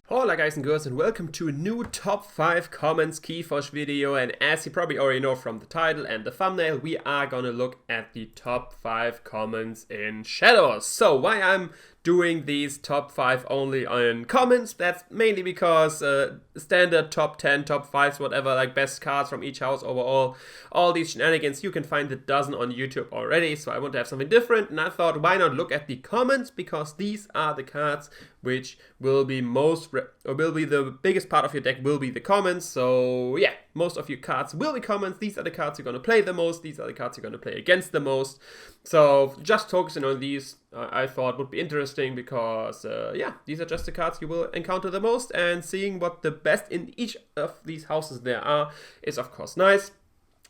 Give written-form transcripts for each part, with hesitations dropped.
Hola guys and girls, and welcome to a new top 5 comments Keyforge video. And as you probably already know from the title and the thumbnail, we are gonna look at the top 5 comments in Shadows. So why I'm doing these top 5 only on comments, that's mainly because standard top 10, top 5s, whatever, like best cards from each house overall, all these shenanigans, you can find a dozen on YouTube already. So I want to have something different, and I thought, why not look at the comments, because these are the cards which will be the biggest part of your deck will be the comments. So yeah, most of your cards will be comments. These are the cards you're going to play the most. These are the cards you're going to play against the most. So just focusing on these, I thought would be interesting, because yeah, these are just the cards you will encounter the most, and seeing what the best in each of these houses there are is of course nice.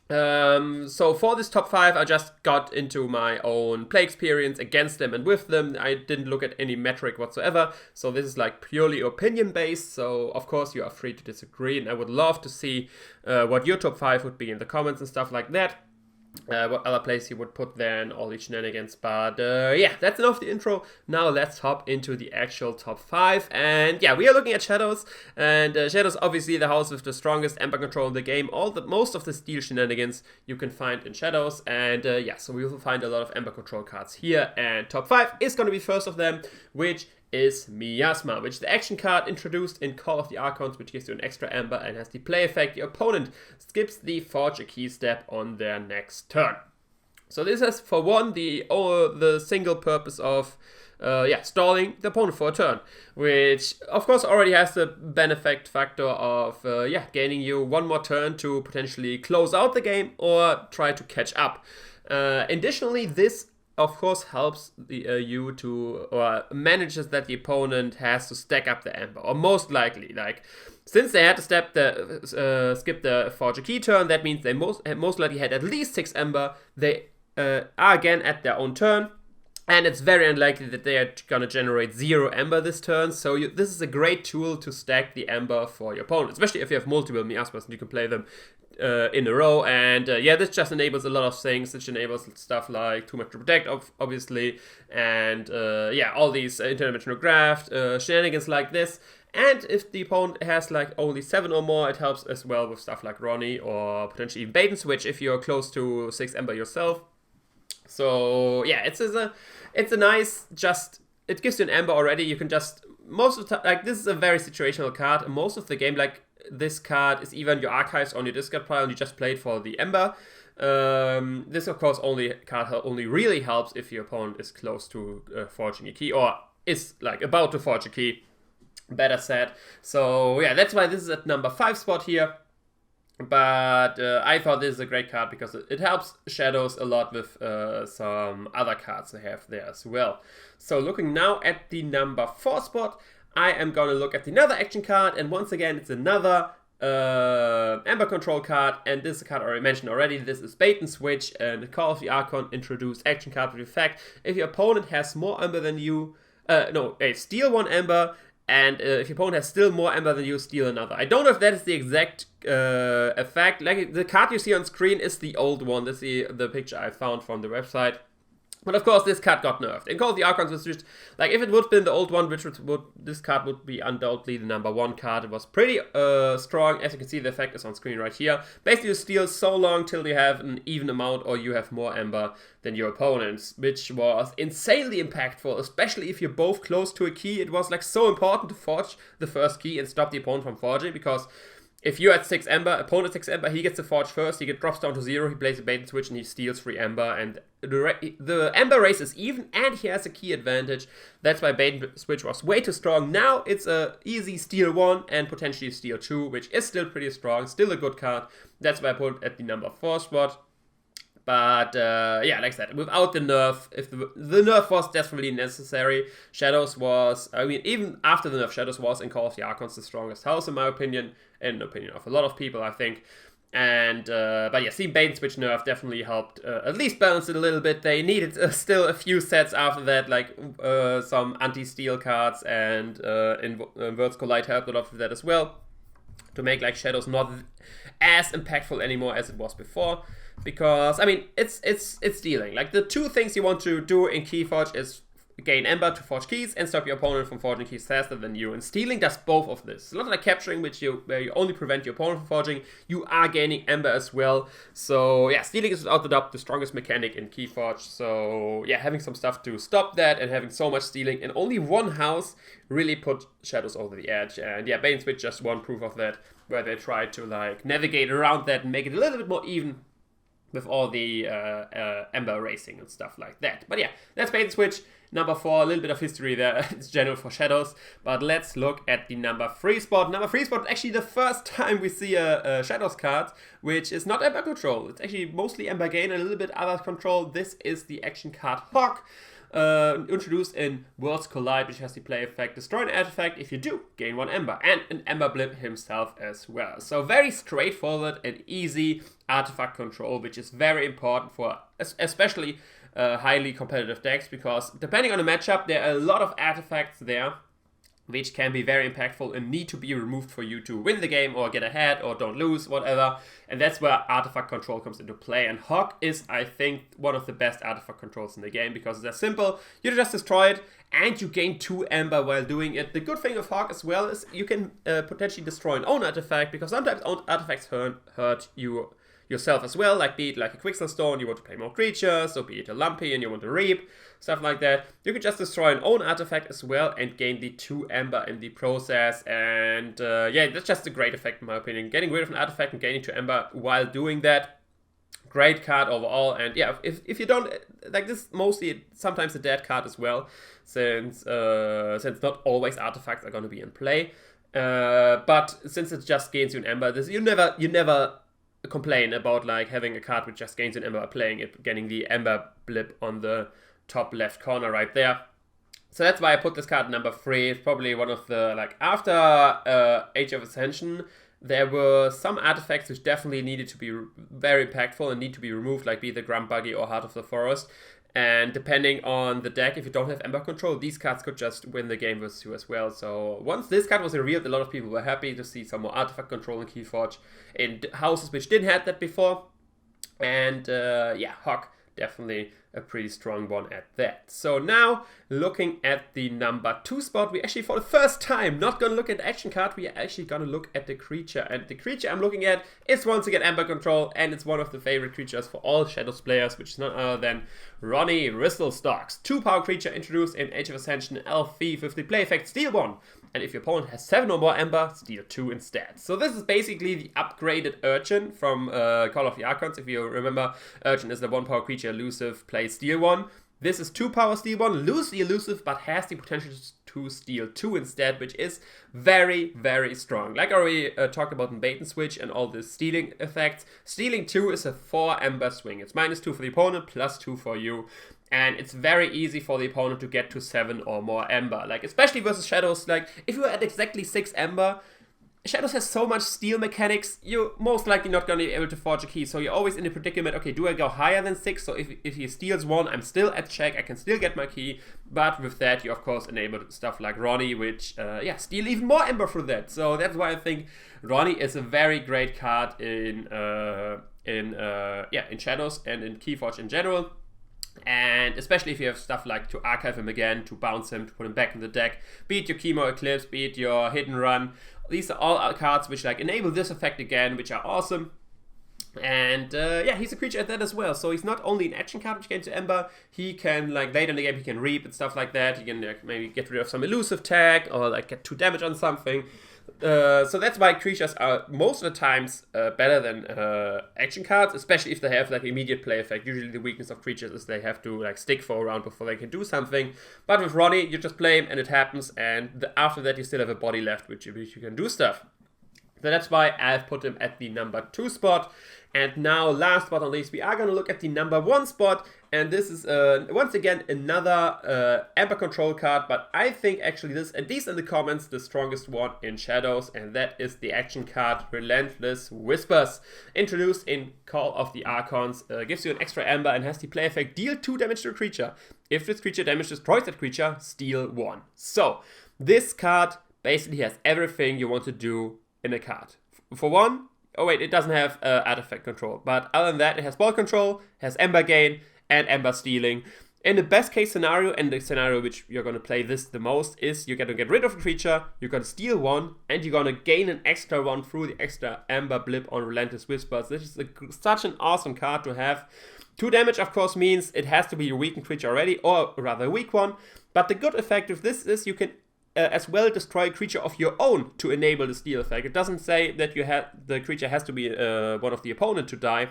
So for this top 5, I just got into my own play experience against them and with them. I didn't look at any metric whatsoever, so this is like purely opinion based. So of course you are free to disagree, and I would love to see what your top 5 would be in the comments and stuff like that. What other place you would put there and all these shenanigans. But yeah, that's enough of the intro. Now let's hop into the actual top 5. And yeah, we are looking at Shadows. And Shadows, obviously the house with the strongest Aember control in the game. Most of the steal shenanigans you can find in Shadows. And yeah, so we will find a lot of Aember control cards here. And top 5 is going to be first of them, which is Miasma, which is the action card introduced in Call of the Archons, which gives you an extra Aember and has the play effect: your opponent skips the Forge a Key step on their next turn. So this has, for one, the single purpose of stalling the opponent for a turn, which of course already has the benefit factor of gaining you one more turn to potentially close out the game or try to catch up. Additionally, this of course helps you to, or manages that the opponent has to stack up the Aember, or most likely, like, since they had to skip the Forge a Key turn, that means they most likely had at least 6 Aember. They are again at their own turn, and it's very unlikely that they are gonna generate 0 Aember this turn. So this is a great tool to stack the Aember for your opponent, especially if you have multiple Miasmas and you can play them in a row. And yeah, this just enables a lot of things. It enables stuff like too much to protect, obviously, and yeah, all these interdimensional graft shenanigans like this. And if the opponent has like only 7 or more, it helps as well with stuff like Ronnie, or potentially even bait and switch if you're close to 6 Aember yourself. So yeah, it's a nice, just, it gives you an Aember already. You can just, most of the time, like, this is a very situational card, and most of the game, like, this card is even your archives on your discard pile and you just play it for the Aember. This of course only really helps if your opponent is close to forging a key, or is like about to forge a key, better said. So yeah, that's why this is at number 5 spot here. But I thought this is a great card because it helps Shadows a lot with some other cards they have there as well. So looking now at the number 4 spot, I am going to look at another action card, and once again it's another Aember control card, and this is a card I already mentioned already. This is Bait and Switch, and the Call of the Archon introduced action card with the effect: if your opponent has more Aember than you, steal 1 Aember, and if your opponent has still more Aember than you, steal another. I don't know if that is the exact effect. Like, the card you see on screen is the old one. That's the picture I found from the website. But of course, this card got nerfed. In Call of the Archons, was just, like, if it would have been the old one, this card would be undoubtedly the number 1 card. It was pretty strong. As you can see, the effect is on screen right here. Basically, you steal so long till you have an even amount, or you have more Aember than your opponents, which was insanely impactful, especially if you're both close to a key. It was like so important to forge the first key and stop the opponent from forging, because if you're at 6 Aember, opponent 6 Aember, he gets the forge first, he drops down to 0, he plays a bait and switch, and he steals 3 Aember, and the Aember race is even, and he has a key advantage. That's why bait and switch was way too strong. Now it's a easy steal 1 and potentially steal 2, which is still pretty strong, still a good card. That's why I put it at the number 4 spot. But yeah, like I said, without the nerf, if the nerf was desperately necessary, Shadows was, I mean, even after the nerf, Shadows was in Call of the Archons the strongest house in my opinion, and in the opinion of a lot of people, I think. And but yeah, seeing bait and switch nerf definitely helped at least balance it a little bit. They needed still a few sets after that, like some anti-steal cards, and Inverts Collide helped a lot with that as well, to make like Shadows not as impactful anymore as it was before. Because I mean, it's stealing. Like, the two things you want to do in Keyforge is gain Ember to forge keys and stop your opponent from forging keys faster than you. And stealing does both of this. It's not like capturing, where you only prevent your opponent from forging. You are gaining Ember as well. So yeah, stealing is without a doubt the strongest mechanic in Keyforge. So yeah, having some stuff to stop that and having so much stealing in only one house really put Shadows over the edge. And yeah, Bane Switch just one proof of that, where they try to like navigate around that and make it a little bit more even with all the Ember racing and stuff like that. But yeah, that's Bait and Switch. Number 4, a little bit of history there. It's general for Shadows. But let's look at the number 3 spot. Number 3 spot, actually the first time we see a Shadows card, which is not Ember control. It's actually mostly Ember gain and a little bit other control. This is the action card Hawk. Introduced in Worlds Collide, which has the play effect, destroy an artifact. If you do, gain 1 Ember, and an Ember blip himself as well. So very straightforward and easy artifact control, which is very important for especially highly competitive decks, because depending on the matchup, there are a lot of artifacts there which can be very impactful and need to be removed for you to win the game or get ahead or don't lose, whatever. And that's where artifact control comes into play. And Hawk is, I think, one of the best artifact controls in the game, because it's simple. You just destroy it and you gain 2 Ember while doing it. The good thing of Hawk as well is you can potentially destroy an own artifact, because sometimes own artifacts hurt you yourself as well, like be it like a Quicksell Stone, you want to play more creatures, or be it a Lumpy and you want to reap, stuff like that. You can just destroy an own artifact as well and gain the 2 Ember in the process. And yeah, that's just a great effect in my opinion. Getting rid of an artifact and gaining 2 Ember while doing that, great card overall. And yeah, if you don't like this, mostly sometimes a dead card as well, since not always artifacts are going to be in play. But since it just gains you an Ember, you never complain about like having a card which just gains an Ember by playing it, getting the Ember blip on the top left corner right there. So that's why I put this card number 3. It's probably one of the, like, after Age of Ascension, there were some artifacts which definitely needed to be very impactful and need to be removed, like be the Grump Buggy or Heart of the Forest. And depending on the deck, if you don't have Ember control, these cards could just win the game versus you as well. So once this card was revealed, a lot of people were happy to see some more artifact control in Keyforge in houses which didn't have that before. And yeah, Hawk, definitely a pretty strong one at that. So now, looking at the number 2 spot, we actually, for the first time, not going to look at the action card, we are actually going to look at the creature. And the creature I'm looking at is once again Ember control, and it's one of the favorite creatures for all Shadows players, which is none other than Ronnie Ristlestocks. 2-power creature introduced in Age of Ascension LV with the play effect Steal 1. And if your opponent has 7 or more Ember, steal 2 instead. So this is basically the upgraded Urchin from Call of the Archons. If you remember, Urchin is the 1-power creature elusive, play steal 1. This is 2-power steal 1, lose the elusive, but has the potential to steal 2 instead, which is very, very strong. Like I already talked about in Bait and Switch and all the stealing effects, stealing 2 is a 4 Ember swing. It's -2 for the opponent, +2 for you. And it's very easy for the opponent to get to 7 or more Ember. Like, especially versus Shadows, like, if you're at exactly 6 Ember, Shadows has so much steal mechanics, you're most likely not going to be able to forge a key. So you're always in a predicament, okay, do I go higher than 6? So if he steals 1, I'm still at check, I can still get my key. But with that, you of course enable stuff like Ronnie, which, yeah, steal even more Ember through that. So that's why I think Ronnie is a very great card in Shadows and in Keyforge in general. And especially if you have stuff like to archive him again, to bounce him, to put him back in the deck, be it your Chemo Eclipse, be it your Hidden Run. These are all cards which like enable this effect again, which are awesome. And yeah, he's a creature at that as well. So he's not only an action card which gains to Ember, he can, like, later in the game, he can reap and stuff like that. He can like, maybe get rid of some elusive tag or like get 2 damage on something. So that's why creatures are most of the times better than action cards, especially if they have like immediate play effect. Usually the weakness of creatures is they have to like stick for a round before they can do something. But with Ronnie, you just play him and it happens, and after that you still have a body left which you can do stuff. So that's why I've put him at the number 2 spot. And now, last but not least, we are going to look at the number 1 spot. And this is, once again, another Ember control card. But I think actually this, at least in the comments, the strongest one in Shadows. And that is the action card Relentless Whispers. Introduced in Call of the Archons. Gives you an extra Ember and has the play effect deal 2 damage to a creature. If this creature damage destroys that creature, steal 1. So, this card basically has everything you want to do in a card. For one, oh wait, it doesn't have artifact control, but other than that, it has ball control, has Ember gain, and Ember stealing. In the best case scenario, and the scenario which you're going to play this the most, is you're going to get rid of a creature, you're going to steal one, and you're going to gain an extra one through the extra Aember blip on Relentless Whispers. This is such an awesome card to have. 2 damage, of course, means it has to be a weakened creature already, or rather a weak one. But the good effect of this is you can as well destroy a creature of your own to enable the steal effect. It doesn't say that the creature has to be one of the opponent to die.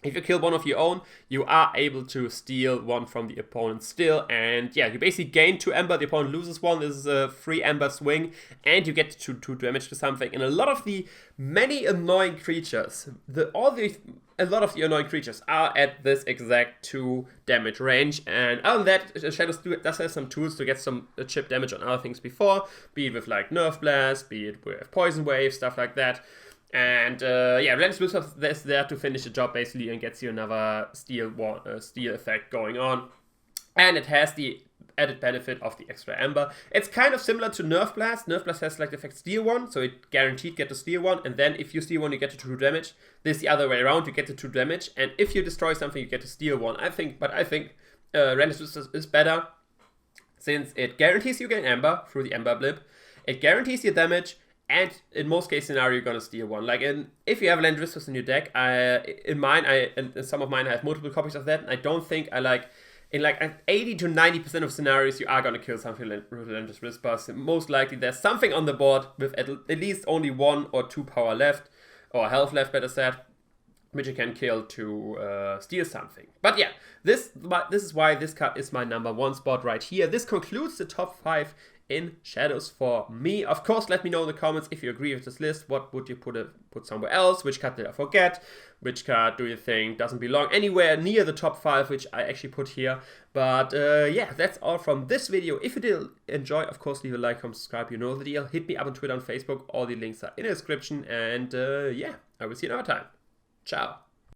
If you kill one of your own, you are able to steal one from the opponent still. And yeah, you basically gain 2 Aember, the opponent loses 1. This is a free Aember swing, and you get 2 damage to something. And a lot of the many annoying creatures, a lot of the annoying creatures are at this exact 2 damage range. And other than that, Shadows does have some tools to get some chip damage on other things before, be it with like Nerf Blast, be it with Poison Wave, stuff like that. And yeah, Relentless Whispers is there to finish the job basically and gets you another steal effect going on. And it has the added benefit of the extra Aember. It's kind of similar to Nerf Blast. Nerf Blast has like the effect steal 1, so it guaranteed get to steal 1, and then if you steal 1 you get to 2 damage. This is the other way around, you get to 2 damage, and if you destroy something you get to steal 1. I think Relentless Whispers is better, since it guarantees you gain Aember through the Aember blip, it guarantees your damage, and in most case scenario, you're gonna steal 1. Like if you have Relentless Whispers in your deck, in some of mine I have multiple copies of that, and I don't think in like 80 to 90% of scenarios, you are gonna kill something with Relentless Whispers. Most likely there's something on the board with at least only 1 or 2 power left, or health left, better said, which you can kill to steal something. But yeah, this is why this card is my number 1 spot right here. This concludes the top 5 in Shadows for me. Of course, let me know in the comments if you agree with this list. What would you put somewhere else? Which card did I forget? Which card do you think doesn't belong anywhere near the top 5, which I actually put here? But yeah, that's all from this video. If you did enjoy, of course, leave a like, comment, subscribe, you know the deal. Hit me up on Twitter and Facebook. All the links are in the description. And yeah, I will see you another time. Ciao.